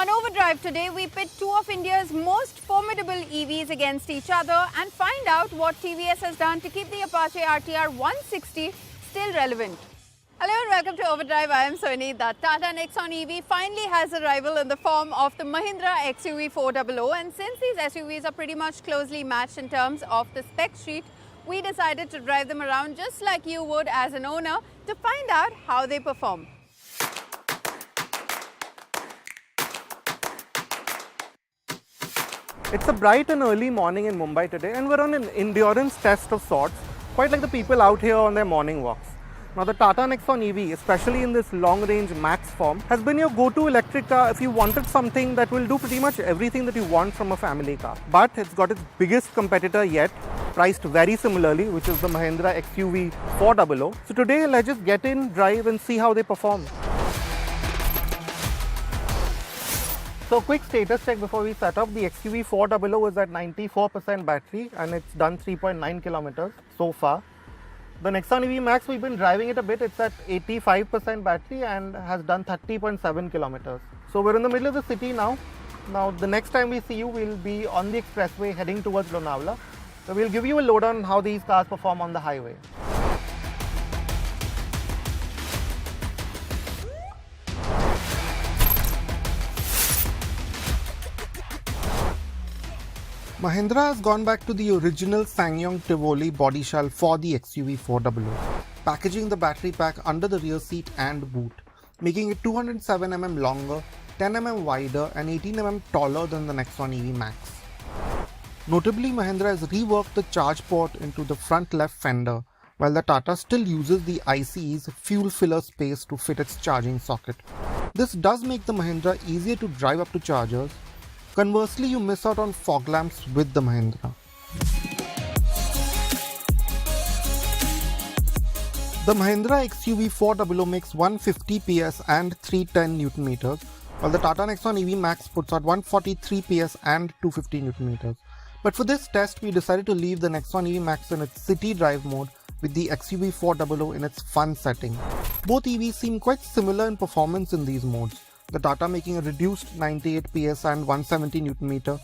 On Overdrive today, we pit two of India's most formidable EVs against each other and find out what TVS has done to keep the Apache RTR 160 still relevant. Hello and welcome to Overdrive. I am Soni. The Tata Nexon EV finally has a rival in the form of the Mahindra XUV400, and since these SUVs are pretty much closely matched in terms of the spec sheet, we decided to drive them around just like you would as an owner to find out how they perform. It's a bright and early morning in Mumbai today, and we're on an endurance test of sorts, quite like the people out here on their morning walks. Now the Tata Nexon EV, especially in this long-range max form, has been your go-to electric car if you wanted something that will do pretty much everything that you want from a family car. But it's got its biggest competitor yet, priced very similarly, which is the Mahindra XUV400. So today, let's just get in, drive and see how they perform. So quick status check before we set up. The XUV400 is at 94% battery and it's done 3.9 kilometers so far. The Nexon EV Max, we've been driving it a bit. It's at 85% battery and has done 30.7 kilometers. So we're in the middle of the city now. Now the next time we see you, we'll be on the expressway heading towards Lonavala. So we'll give you a lowdown on how these cars perform on the highway. Mahindra has gone back to the original SsangYong Tivoli body shell for the XUV400, packaging the battery pack under the rear seat and boot, making it 207mm longer, 10mm wider and 18mm taller than the Nexon EV Max. Notably, Mahindra has reworked the charge port into the front left fender, while the Tata still uses the ICE's fuel filler space to fit its charging socket. This does make the Mahindra easier to drive up to chargers. Conversely, you miss out on fog lamps with the Mahindra. The Mahindra XUV400 makes 150 PS and 310 Nm, while the Tata Nexon EV Max puts out 143 PS and 250 Nm. But for this test, we decided to leave the Nexon EV Max in its city drive mode with the XUV400 in its fun setting. Both EVs seem quite similar in performance in these modes, the Tata making a reduced 98 PS and 170 Nm,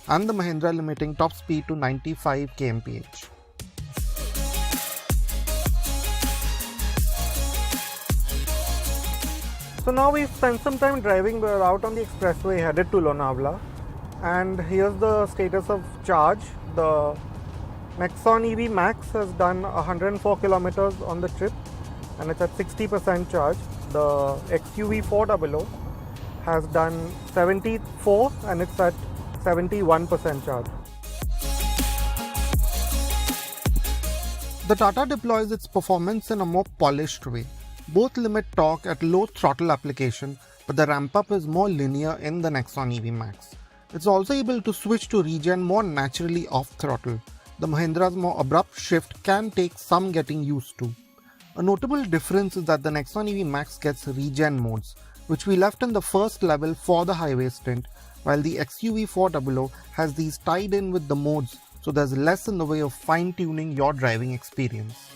and the Mahindra limiting top speed to 95 kmph. So now we've spent some time driving. We're out on the expressway headed to Lonavala, and here's the status of charge. The Nexon EV Max has done 104 kilometers on the trip and it's at 60% charge. The XUV400 has done 74 and it's at 71% charge. The Tata deploys its performance in a more polished way. Both limit torque at low throttle application, but the ramp up is more linear in the Nexon EV Max. It's also able to switch to regen more naturally off throttle. The Mahindra's more abrupt shift can take some getting used to. A notable difference is that the Nexon EV Max gets regen modes, which we left in the first level for the highway stint, while the XUV400 has these tied in with the modes, so there's less in the way of fine-tuning your driving experience.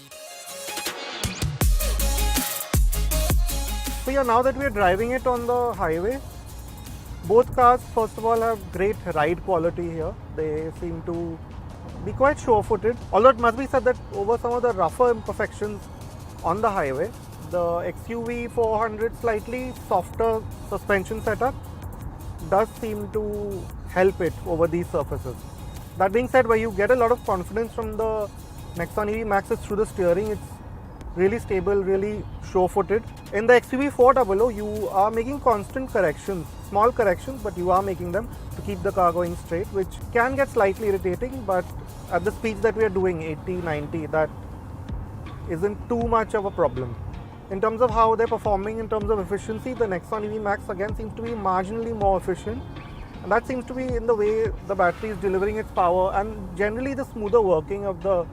So yeah, now that we are driving it on the highway, both cars first of all have great ride quality here. They seem to be quite sure-footed, although it must be said that over some of the rougher imperfections on the highway, the XUV400 slightly softer suspension setup does seem to help it over these surfaces. That being said, where you get a lot of confidence from the Nexon EV Max is through the steering. It's really stable, really sure-footed. In the XUV400, you are making constant corrections, small corrections, but you are making them to keep the car going straight, which can get slightly irritating, but at the speeds that we are doing, 80, 90, that isn't too much of a problem. In terms of how they're performing, in terms of efficiency, the Nexon EV Max again seems to be marginally more efficient, and that seems to be in the way the battery is delivering its power and generally the smoother working of the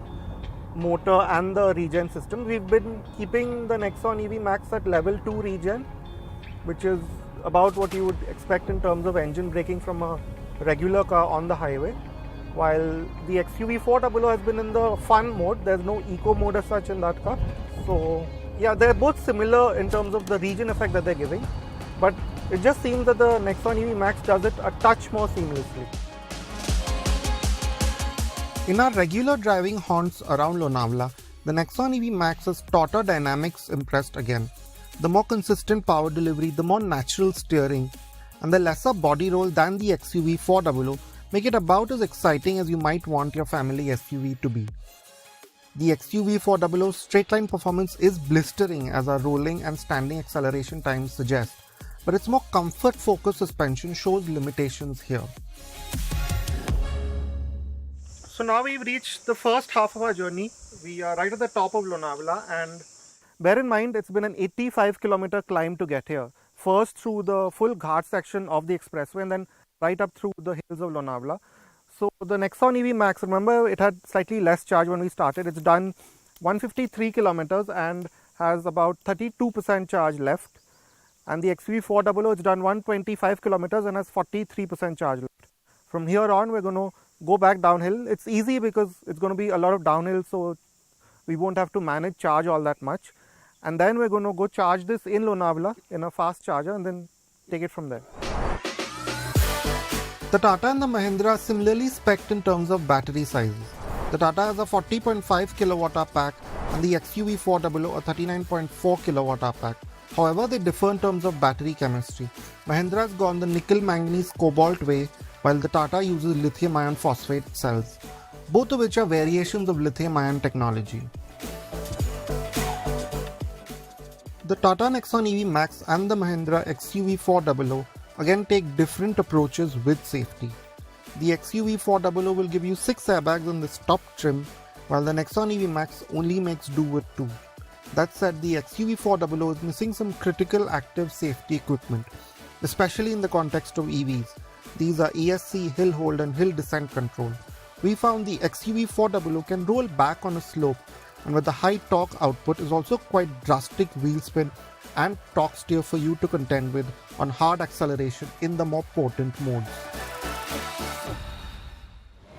motor and the regen system. We've been keeping the Nexon EV Max at level 2 regen, which is about what you would expect in terms of engine braking from a regular car on the highway, while the XUV400 has been in the fun mode. There's no eco mode as such in that car. So yeah, they're both similar in terms of the regen effect that they're giving, but It just seems that the Nexon EV Max does it a touch more seamlessly. In our regular driving haunts around Lonavala, the Nexon EV Max's tauter dynamics impressed again. The more consistent power delivery, the more natural steering, and the lesser body roll than the XUV400 make it about as exciting as you might want your family SUV to be. The XUV400's straight-line performance is blistering as our rolling and standing acceleration times suggest, but its more comfort-focused suspension shows limitations here. So now we've reached the first half of our journey. We are right at the top of Lonavala, and bear in mind it's been an 85-kilometer climb to get here. First through the full ghat section of the expressway and then right up through the hills of Lonavala. So the Nexon EV Max, remember it had slightly less charge when we started. It's done 153 kilometers and has about 32% charge left. And the XUV400, it's done 125 kilometers and has 43% charge left. From here on, we're going to go back downhill. It's easy because it's going to be a lot of downhill, so we won't have to manage charge all that much. And then we're going to go charge this in Lonavala in a fast charger and then take it from there. The Tata and the Mahindra are similarly spec'd in terms of battery sizes. The Tata has a 40.5 kWh pack and the XUV400 a 39.4 kWh pack. However, they differ in terms of battery chemistry. Mahindra has gone the nickel manganese cobalt way, while the Tata uses lithium iron phosphate cells, both of which are variations of lithium ion technology. The Tata Nexon EV Max and the Mahindra XUV400 again take different approaches with safety. The XUV400 will give you 6 airbags in this top trim, while the Nexon EV Max only makes do with 2. That said, the XUV400 is missing some critical active safety equipment, especially in the context of EVs. These are ESC, hill hold and hill descent control. We found the XUV400 can roll back on a slope, and with the high torque output is also quite drastic wheel spin and torque steer for you to contend with on hard acceleration in the more potent modes.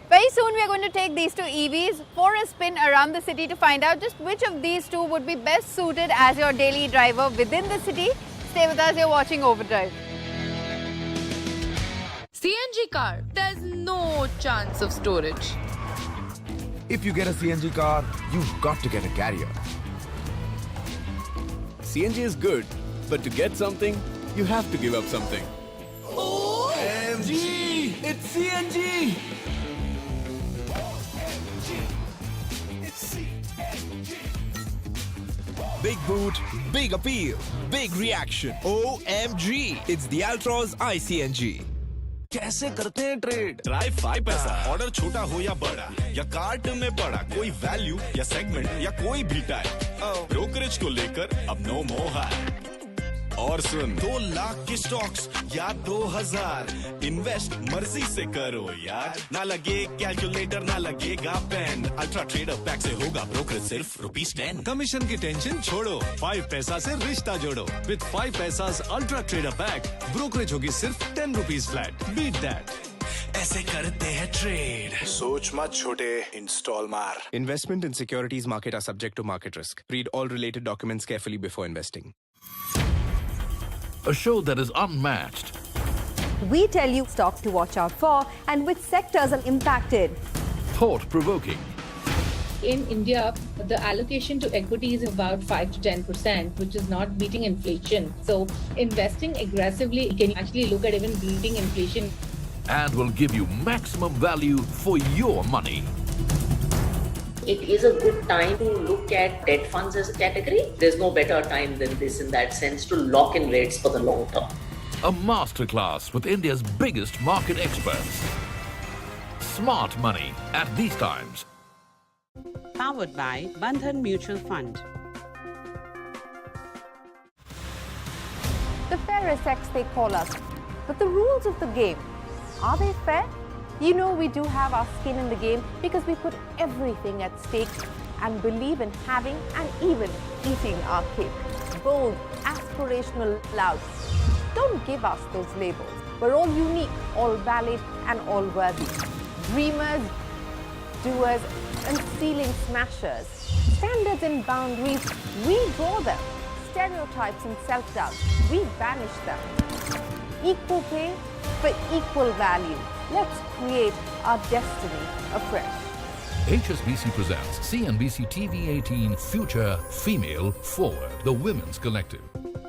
Very soon we are going to take these two EVs for a spin around the city to find out just which of these two would be best suited as your daily driver within the city. Stay with us, you're watching Overdrive. CNG car, there's no chance of storage. If you get a CNG car, you've got to get a carrier. CNG is good, but to get something, you have to give up something. OMG! It's CNG! Big boot, big appeal, big reaction. OMG! It's the Altroz iCNG. कैसे करते हैं trade? Drive 5 पैसा। Order छोटा हो या बड़ा या cart में पड़ा, कोई वैल्यू या सेगमेंट या कोई भी टाइप, ब्रोकरेज को लेकर अब नो मोर हाई। और सुन, 2 लाख के स्टॉक्स या 2000, इन्वेस्ट मर्जी से करो यार। ना लगे कैलकुलेटर, ना लगेगा पेन, अल्ट्रा ट्रेडर पैक से होगा ब्रोकरेज सिर्फ ₹10। कमीशन की टेंशन छोड़ो, 5 पैसा से रिश्ता जोड़ो। विद 5 पैसा अल्ट्रा ट्रेडर पैक, ब्रोकरेज होगी सिर्फ ₹10 फ्लैट। Beat that. ऐसे करते हैं ट्रेड। सोच मत छोटे, इंस्टॉल मार। Investment in securities market are subject to market risk. Read all related documents carefully before investing. A show that is unmatched. We tell you stocks to watch out for and which sectors are impacted. Thought-provoking. In India, the allocation to equity is about 5 to 10%, which is not beating inflation. So investing aggressively can actually look at even beating inflation. And will give you maximum value for your money. It is a good time to look at debt funds as a category. There's no better time than this in that sense to lock in rates for the long term. A masterclass with India's biggest market experts. Smart money at these times. Powered by Bandhan Mutual Fund. The fairest sex they call us. But the rules of the game, are they fair? You know we do have our skin in the game because we put everything at stake and believe in having and even eating our cake. Bold, aspirational, loud. Don't give us those labels. We're all unique, all valid and all worthy. Dreamers, doers and ceiling smashers. Standards and boundaries, we draw them. Stereotypes and self-doubt, we banish them. equal pay for equal value. Let's create our destiny afresh. HSBC presents CNBC-TV18 Future Female Forward, the Women's Collective.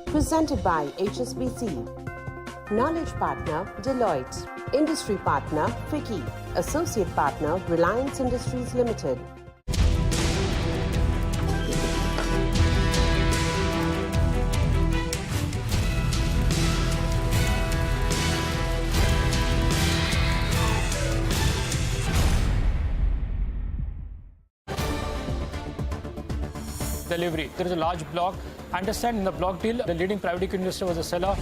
Presented by HSBC. Knowledge partner Deloitte. Industry partner FICCI. Associate partner Reliance Industries Limited. Delivery. There is a large block. I understand in the block deal, the leading private equity investor was a seller.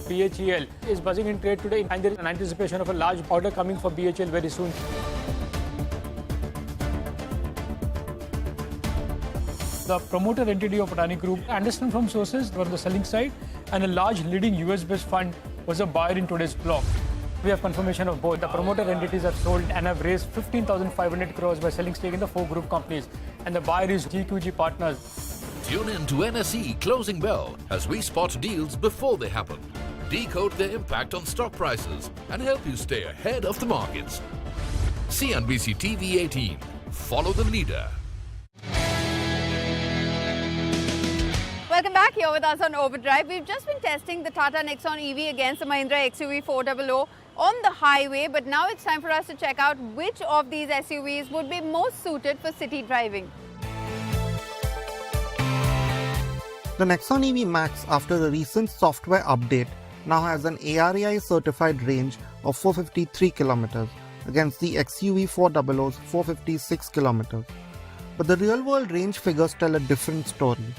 BHEL is buzzing in trade today, and there is an anticipation of a large order coming for BHEL very soon. The promoter entity of Adani Group, I understand from sources, were on the selling side, and a large leading US-based fund was a buyer in today's block. We have confirmation of both. The promoter entities have sold and have raised 15,500 crores by selling stake in the 4 group companies. And the buyer is GQG Partners. Tune in to NSE Closing Bell as we spot deals before they happen, decode their impact on stock prices, and help you stay ahead of the markets. CNBC TV18. Follow the leader. Welcome back here with us on Overdrive. We've just been testing the Tata Nexon EV against the Mahindra XUV400 on the highway, but now it's time for us to check out which of these SUVs would be most suited for city driving. The Nexon EV Max, after the recent software update, now has an ARAI certified range of 453 kilometers against the XUV400's 456 kilometers. But the real-world range figures tell a different story.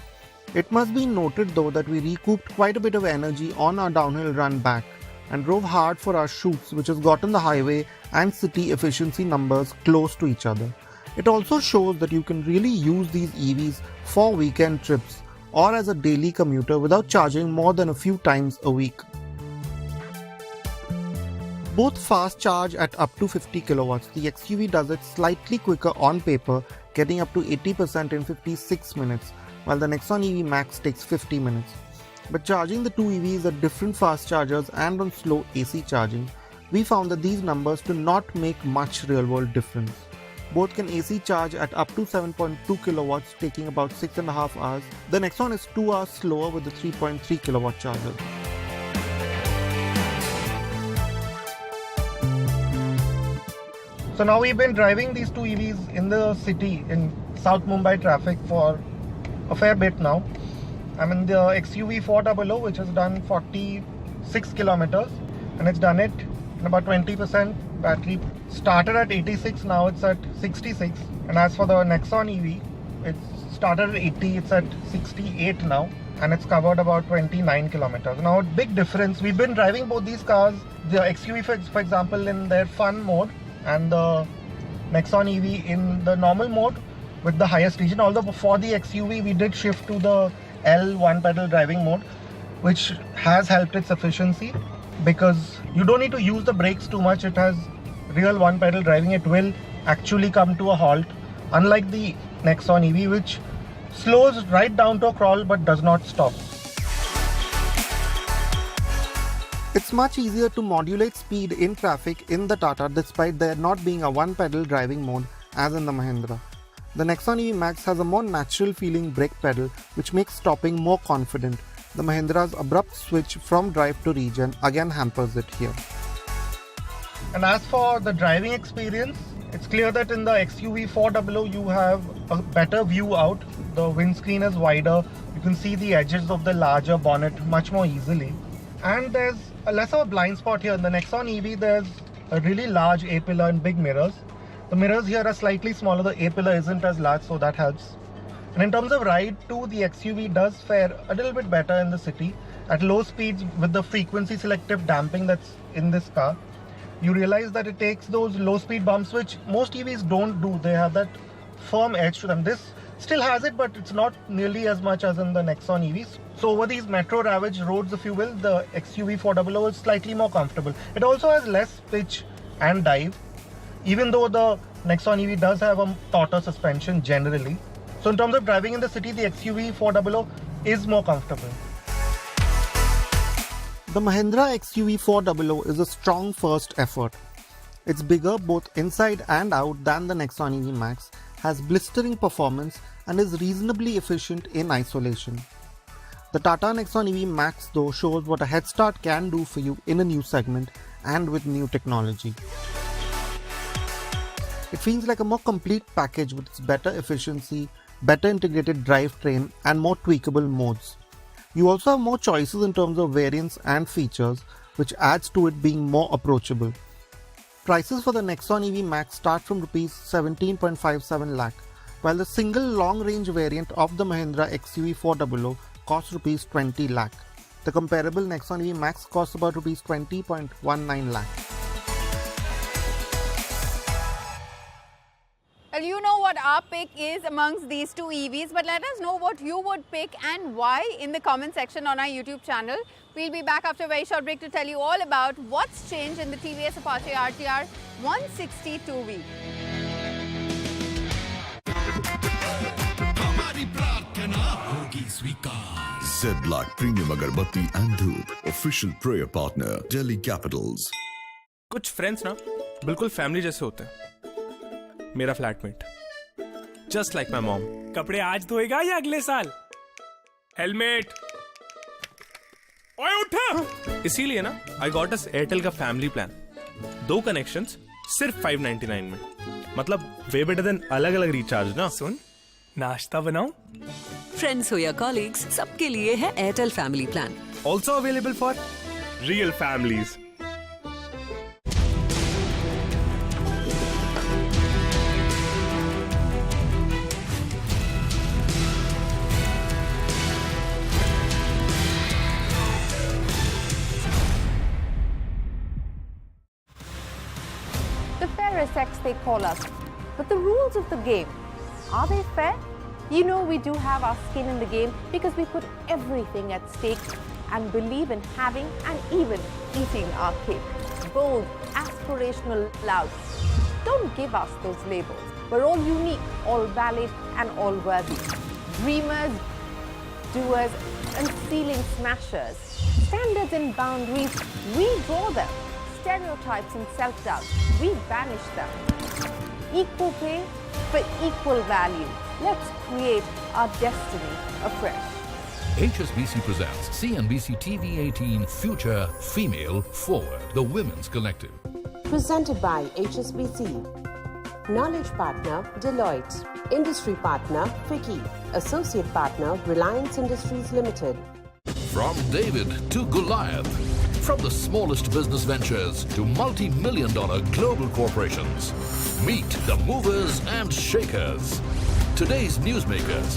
It must be noted though that we recouped quite a bit of energy on our downhill run back and drove hard for our shoots, which has gotten the highway and city efficiency numbers close to each other. It also shows that you can really use these EVs for weekend trips or as a daily commuter without charging more than a few times a week. Both fast charge at up to 50 kilowatts. The XUV does it slightly quicker on paper, getting up to 80% in 56 minutes, while the Nexon EV Max takes 50 minutes. But charging the two EVs at different fast chargers and on slow AC charging, we found that these numbers do not make much real-world difference. Both can AC charge at up to 7.2 kilowatts, taking about 6.5 hours. The Nexon is 2 hours slower with the 3.3 kilowatt charger. So now we've been driving these two EVs in the city in South Mumbai traffic for a fair bit now. I'm in the XUV400, which has done 46 kilometers, and it's done it in about 20%. Battery started at 86, now it's at 66. And as for the Nexon EV, it started at 80, it's at 68 now, and it's covered about 29 kilometers. Now, a big difference, we've been driving both these cars, the XUV for example in their fun mode, and the Nexon EV in the normal mode with the highest region. Although for the XUV we did shift to the L one-pedal driving mode, which has helped its efficiency because you don't need to use the brakes too much. It has real one-pedal driving. It will actually come to a halt, unlike the Nexon EV, which slows right down to a crawl but does not stop. It's much easier to modulate speed in traffic in the Tata despite there not being a one-pedal driving mode as in the Mahindra. The Nexon EV Max has a more natural feeling brake pedal which makes stopping more confident. The Mahindra's abrupt switch from drive to regen again hampers it here. And as for the driving experience, it's clear that in the XUV400 you have a better view out. The windscreen is wider, you can see the edges of the larger bonnet much more easily. And there's a less of a blind spot here. In the Nexon EV there's a really large A-pillar and big mirrors. The mirrors here are slightly smaller, the A-pillar isn't as large, so that helps. And in terms of ride too, the XUV does fare a little bit better in the city. At low speeds with the frequency selective damping that's in this car, you realize that it takes those low speed bumps which most EVs don't do. They have that firm edge to them. This still has it, but it's not nearly as much as in the Nexon EVs. So over these metro ravaged roads, if you will, the XUV400 is slightly more comfortable. It also has less pitch and dive, even though the Nexon EV does have a tauter suspension generally. So in terms of driving in the city, the XUV400 is more comfortable. The Mahindra XUV400 is a strong first effort. It's bigger both inside and out than the Nexon EV Max, has blistering performance and is reasonably efficient in isolation. The Tata Nexon EV Max though shows what a head start can do for you in a new segment and with new technology. It feels like a more complete package with its better efficiency, better integrated drivetrain and more tweakable modes. You also have more choices in terms of variants and features, which adds to it being more approachable. Prices for the Nexon EV Max start from Rs 17.57 lakh, while the single long-range variant of the Mahindra XUV400 costs Rs 20 lakh. The comparable Nexon EV Max costs about Rs 20.19 lakh. Well, you know what our pick is amongst these two EVs, but let us know what you would pick and why in the comment section on our YouTube channel. We'll be back after a very short break to tell you all about what's changed in the TVS Apache RTR 160 2V. Z-Black Premium Agarbatti and Dhoop, official prayer partner, Delhi Capitals. कुछ friends ना बिल्कुल family जैसे होते हैं. मेरा flatmate just like my mom. कपड़े आज धोएगा या अगले साल? हेलमेट. ओए उठा. इसीलिए ना आई गॉट अस एयरटेल का फैमिली प्लान. 2 कनेक्शंस सिर्फ 599 में. मतलब वे बेटर देन अलग अलग रिचार्ज ना. सुन, नाश्ता बनाऊं? फ्रेंड्स हो या कॉलीग्स, सबके लिए है Airtel family plan. Also available for real families. The fairest sex they call us. But the rules of the game, are they fair? You know we do have our skin in the game because we put everything at stake and believe in having and even eating our cake. Bold, aspirational, loud. Don't give us those labels. We're all unique, all valid and all worthy. Dreamers, doers and ceiling smashers. Standards and boundaries, we draw them. Stereotypes and self-doubt, we banish them. Equal pay for equal value. Let's create our destiny afresh. HSBC presents CNBC-TV18 Future Female Forward, the Women's Collective. Presented by HSBC. Knowledge partner, Deloitte. Industry partner, Fiki. Associate partner, Reliance Industries Limited. From David to Goliath. From the smallest business ventures to multi-million-dollar global corporations. Meet the movers and shakers. Today's newsmakers.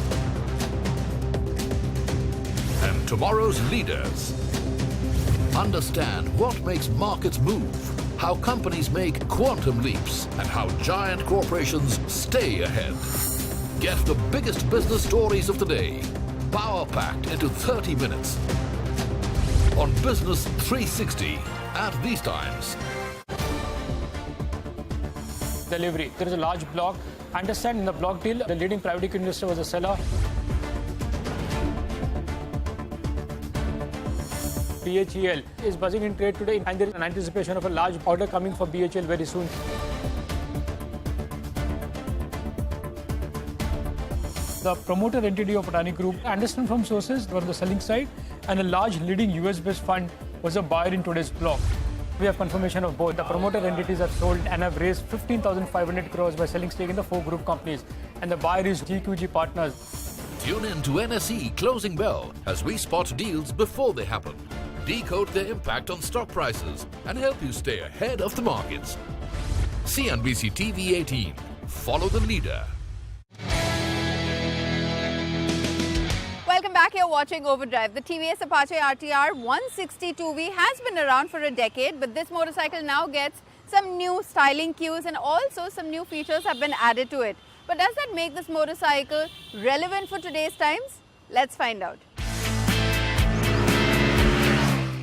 And tomorrow's leaders. Understand what makes markets move, how companies make quantum leaps, and how giant corporations stay ahead. Get the biggest business stories of the day, power-packed into 30 minutes. On Business 360 at these times. Delivery. There is a large block. Understand in the block deal, the leading private equity investor was a seller. BHEL is buzzing in trade today and there is an anticipation of a large order coming for BHEL very soon. The promoter entity of Adani Group, understand from sources, were on the selling side and a large leading US-based fund was a buyer in today's block. We have confirmation of both. The promoter entities are sold and have raised 15,500 crores by selling stake in the 4 group companies. And the buyer is GQG Partners. Tune in to NSE Closing Bell as we spot deals before they happen, decode their impact on stock prices, and help you stay ahead of the markets. CNBC-TV18. Follow the leader. Welcome back. You're watching Overdrive. The TVS Apache RTR 160 2V has been around for a decade, but this motorcycle now gets some new styling cues and also some new features have been added to it. But does that make this motorcycle relevant for today's times? Let's find out.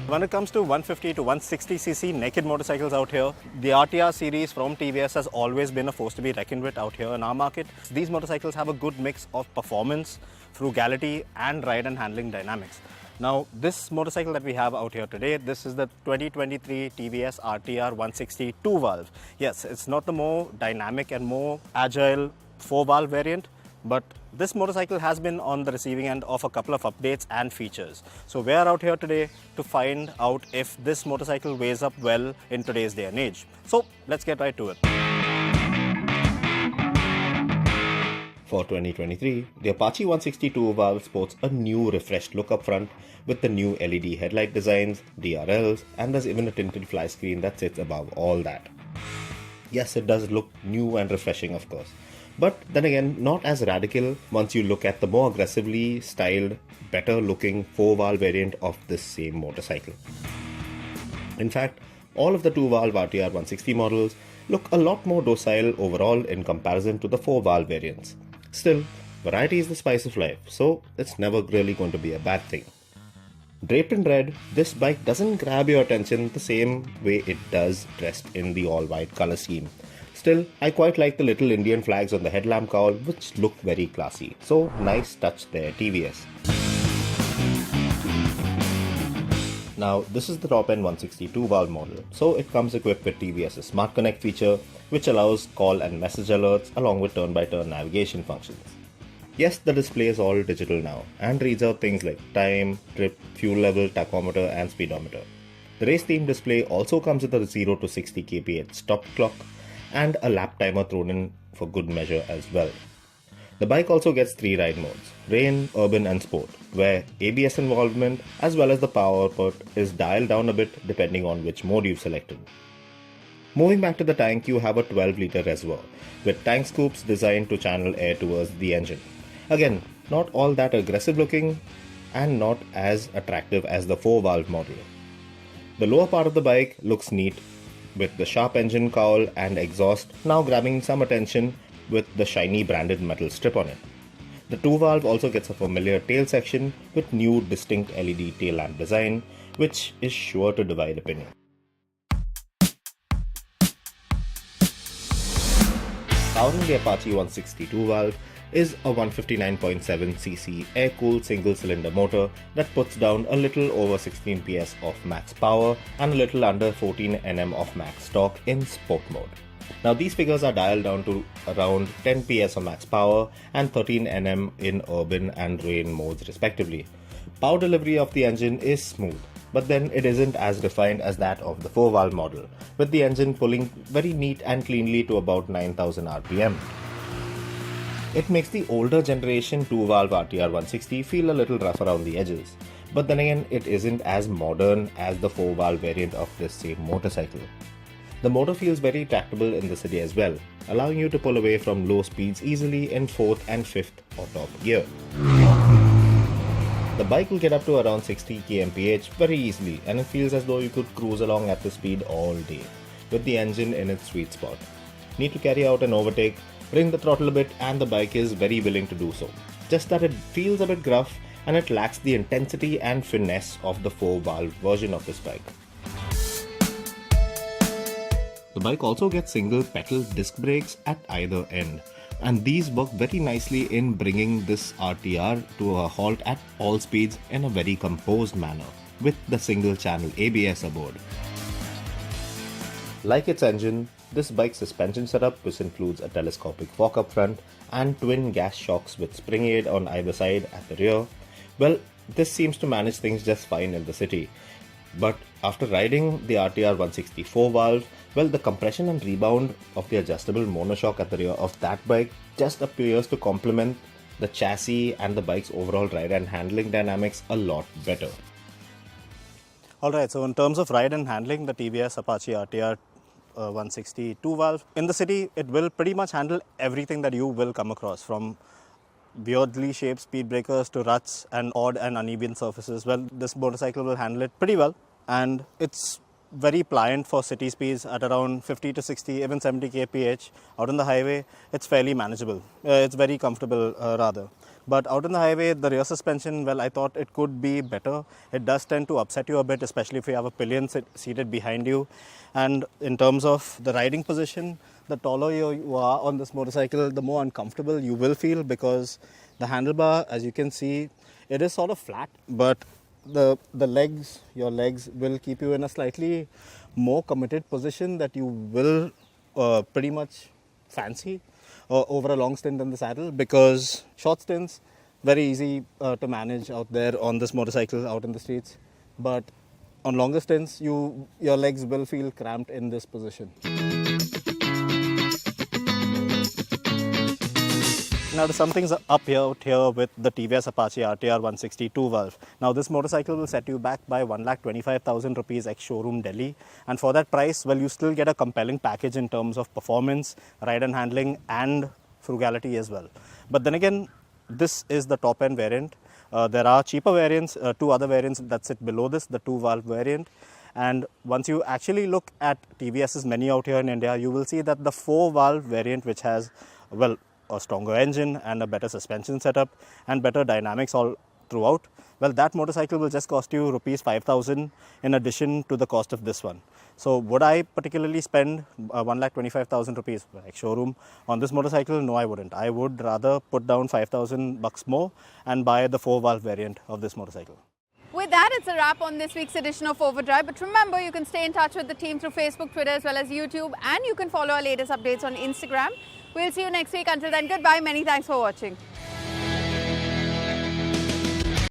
When it comes to 150 to 160cc naked motorcycles out here, the RTR series from TVS has always been a force to be reckoned with out here in our market. These motorcycles have a good mix of performance frugality and ride and handling dynamics. Now, this motorcycle that we have out here today, this is the 2023 TVS RTR 160 2-valve. Yes, it's not the more dynamic and more agile 4-valve variant, but this motorcycle has been on the receiving end of a couple of updates and features. So we're out here today to find out if this motorcycle weighs up well in today's day and age. So let's get right to it. For 2023, the Apache 160 2-valve sports a new refreshed look up front with the new LED headlight designs, DRLs, and there's even a tinted fly screen that sits above all that. Yes, it does look new and refreshing, of course. But then again, not as radical once you look at the more aggressively styled, better looking 4-valve variant of this same motorcycle. In fact, all of the 2-valve RTR 160 models look a lot more docile overall in comparison to the 4-valve variants. Still, variety is the spice of life, so it's never really going to be a bad thing. Draped in red, this bike doesn't grab your attention the same way it does dressed in the all-white color scheme. Still, I quite like the little Indian flags on the headlamp cowl, which look very classy. So, nice touch there, TVS. Now, this is the top-end 160 2-valve model, so it comes equipped with TVS's Smart Connect feature, which allows call and message alerts along with turn-by-turn navigation functions. Yes, the display is all digital now and reads out things like time, trip, fuel level, tachometer and speedometer. The race-themed display also comes with a 0 to 60 kph stop clock and a lap timer thrown in for good measure as well. The bike also gets 3 ride modes, rain, urban and sport, where ABS involvement as well as the power output is dialed down a bit depending on which mode you've selected. Moving back to the tank, you have a 12-litre reservoir with tank scoops designed to channel air towards the engine. Again, not all that aggressive looking and not as attractive as the 4-valve model. The lower part of the bike looks neat with the sharp engine cowl and exhaust now grabbing some attention with the shiny branded metal strip on it. The 2-valve also gets a familiar tail section with new distinct LED tail lamp design, which is sure to divide opinion. Powering the Apache 160 2-valve is a 159.7cc air-cooled single-cylinder motor that puts down a little over 16 PS of max power and a little under 14 Nm of max torque in sport mode. Now these figures are dialed down to around 10 PS of max power and 13 Nm in urban and rain modes respectively. Power delivery of the engine is smooth, but then it isn't as refined as that of the 4-valve model, with the engine pulling very neat and cleanly to about 9000 RPM. It makes the older generation 2-valve RTR 160 feel a little rough around the edges, but then again it isn't as modern as the 4-valve variant of this same motorcycle. The motor feels very tractable in the city as well, allowing you to pull away from low speeds easily in 4th and 5th or top gear. The bike will get up to around 60 kmph very easily, and it feels as though you could cruise along at this speed all day, with the engine in its sweet spot. Need to carry out an overtake, bring the throttle a bit, and the bike is very willing to do so. Just that it feels a bit gruff and it lacks the intensity and finesse of the 4-valve version of this bike. The bike also gets single pedal disc brakes at either end, and these work very nicely in bringing this RTR to a halt at all speeds in a very composed manner with the single channel ABS aboard. Like its engine, this bike's suspension setup, which includes a telescopic fork up front and twin gas shocks with spring aid on either side at the rear, well, this seems to manage things just fine in the city. But after riding the RTR 160 4-valve, well, the compression and rebound of the adjustable monoshock at the rear of that bike just appears to complement the chassis and the bike's overall ride and handling dynamics a lot better. Alright, so in terms of ride and handling, the TVS Apache RTR 160 2-valve, in the city, it will pretty much handle everything that you will come across, from weirdly shaped speed breakers to ruts and odd and uneven surfaces. Well, this motorcycle will handle it pretty well, and it's very pliant for city speeds at around 50 to 60, even 70 kph. Out on the highway, it's fairly manageable. It's very comfortable rather. But out on the highway, the rear suspension, well, I thought it could be better. It does tend to upset you a bit, especially if you have a pillion seated behind you. And in terms of the riding position, the taller you are on this motorcycle, the more uncomfortable you will feel, because the handlebar, as you can see, it is sort of flat, but the legs, your legs will keep you in a slightly more committed position that you will pretty much fancy over a long stint in the saddle, because short stints, very easy to manage out there on this motorcycle out in the streets, but on longer stints, your legs will feel cramped in this position. Now to sum things up out here with the TVS Apache RTR 160 2-valve. Now this motorcycle will set you back by 1,25,000 rupees ex-showroom Delhi, and for that price, well, you still get a compelling package in terms of performance, ride and handling and frugality as well. But then again, this is the top end variant. There are cheaper variants, two other variants that sit below this, the 2-valve variant. And once you actually look at TVS's menu out here in India, you will see that the 4-valve variant, which has, well, a stronger engine and a better suspension setup and better dynamics all throughout, well, that motorcycle will just cost you rupees 5,000 in addition to the cost of this one. So would I particularly spend 1,25,000 rupees ex-showroom on this motorcycle? No, I wouldn't. I would rather put down 5,000 bucks more and buy the 4-valve variant of this motorcycle. With that, it's a wrap on this week's edition of Overdrive. But remember, you can stay in touch with the team through Facebook, Twitter, as well as YouTube. And you can follow our latest updates on Instagram. We'll see you next week. Until then, goodbye. Many thanks for watching.